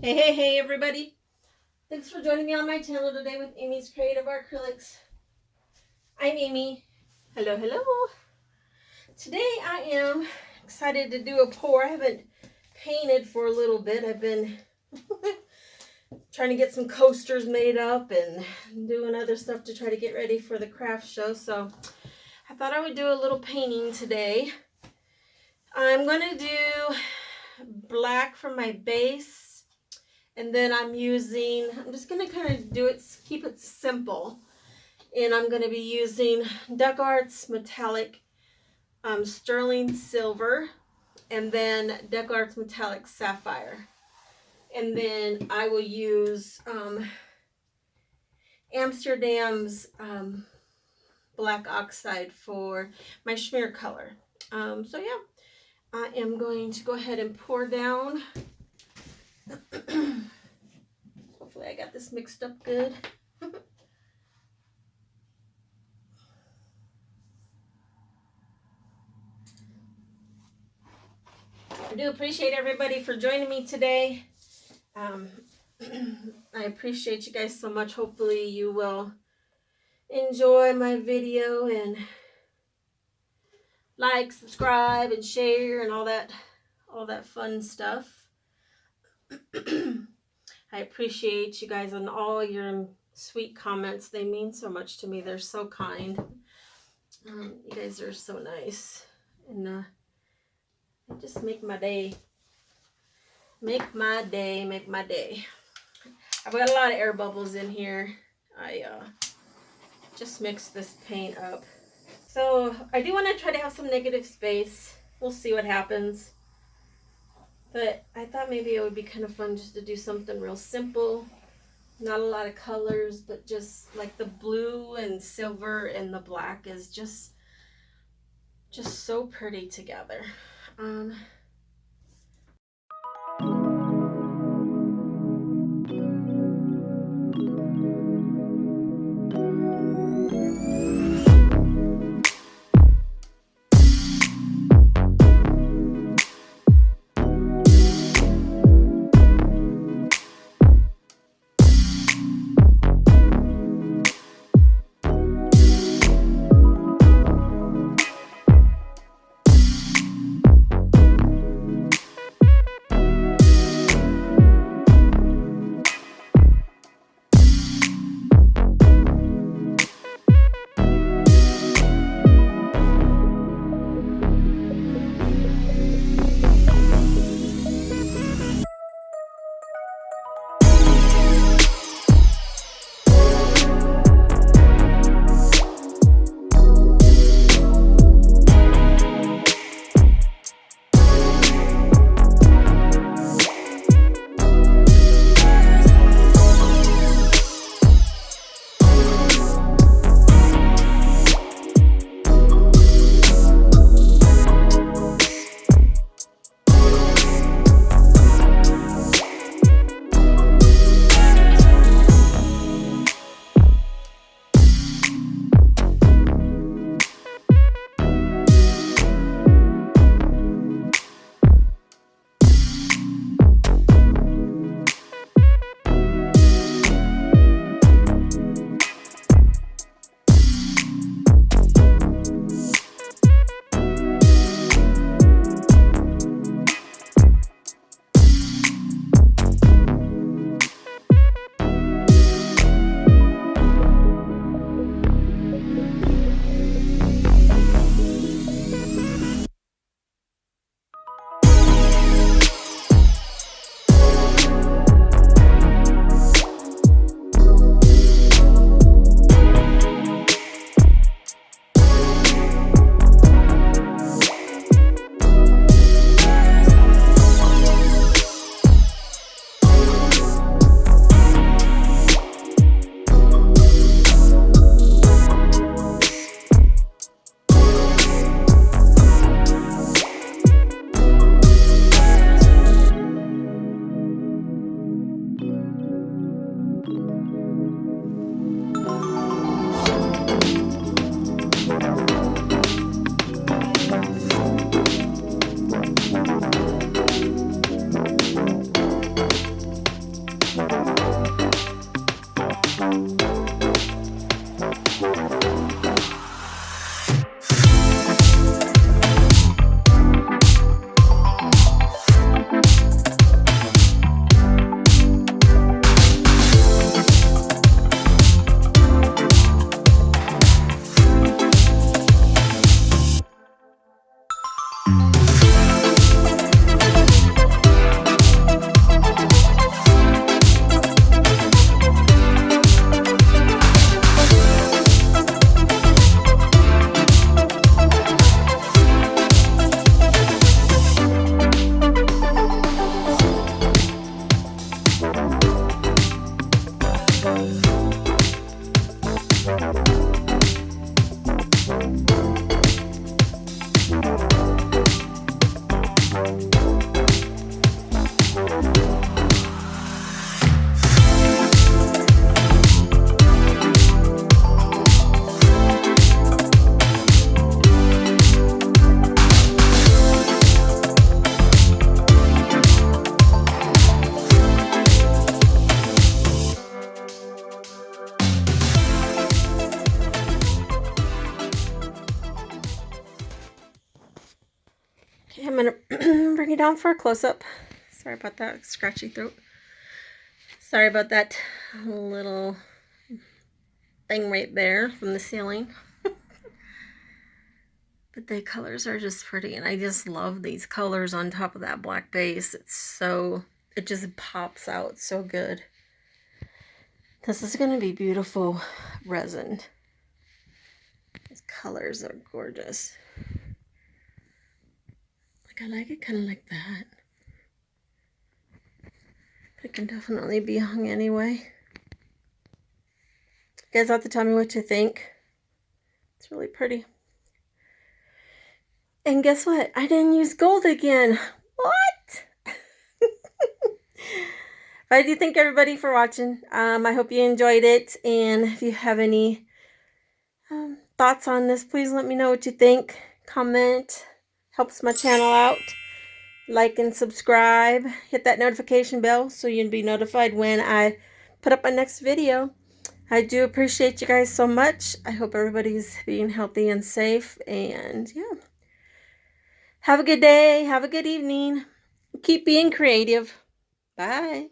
Hey everybody. Thanks for joining me on my channel today with Amy's Creative Acrylics. I'm Amy. Hello. Today I am excited to do a pour. I haven't painted for a little bit. I've been trying to get some coasters made up and doing other stuff to try to get ready for the craft show. So I thought I would do a little painting today. I'm going to do black for my base. And then I'm just going to kind of do it, keep it simple. And I'm going to be using Decoart's Metallic Sterling Silver. And then Decoart's Metallic Sapphire. And then I will use Amsterdam's Black Oxide for my SHMEAR color. So yeah, I am going to go ahead and pour down. Hopefully I got this mixed up good. I do appreciate everybody for joining me today. I appreciate you guys so much. Hopefully you will enjoy my video and like, subscribe, and share and all that fun stuff. I appreciate you guys and all your sweet comments. They mean so much to me. They're so kind. You guys are so nice. And they just make my day. Make my day. I've got a lot of air bubbles in here. I just mixed this paint up. So I do want to try to have some negative space. We'll see what happens. But I thought maybe it would be kind of fun just to do something real simple. Not a lot of colors, but just like the blue and silver and the black is just so pretty together. Okay, I'm gonna bring it down for a close-up. Sorry about that scratchy throat. Sorry about that little thing right there from the ceiling. But the colors are just pretty, and I just love these colors on top of that black base. It just pops out so good. This is going to be beautiful resin. These colors are gorgeous. Like, I like it kind of like that. But it can definitely be hung anyway. You guys have to tell me what you think. It's really pretty. And guess what? I didn't use gold again. What? But I do thank everybody for watching. I hope you enjoyed it. And if you have any thoughts on this, please let me know what you think. Comment. Helps my channel out. Like and subscribe. Hit that notification bell so you'll be notified when I put up my next video. I do appreciate you guys so much. I hope everybody's being healthy and safe. And yeah. Have a good day. Have a good evening. Keep being creative. Bye.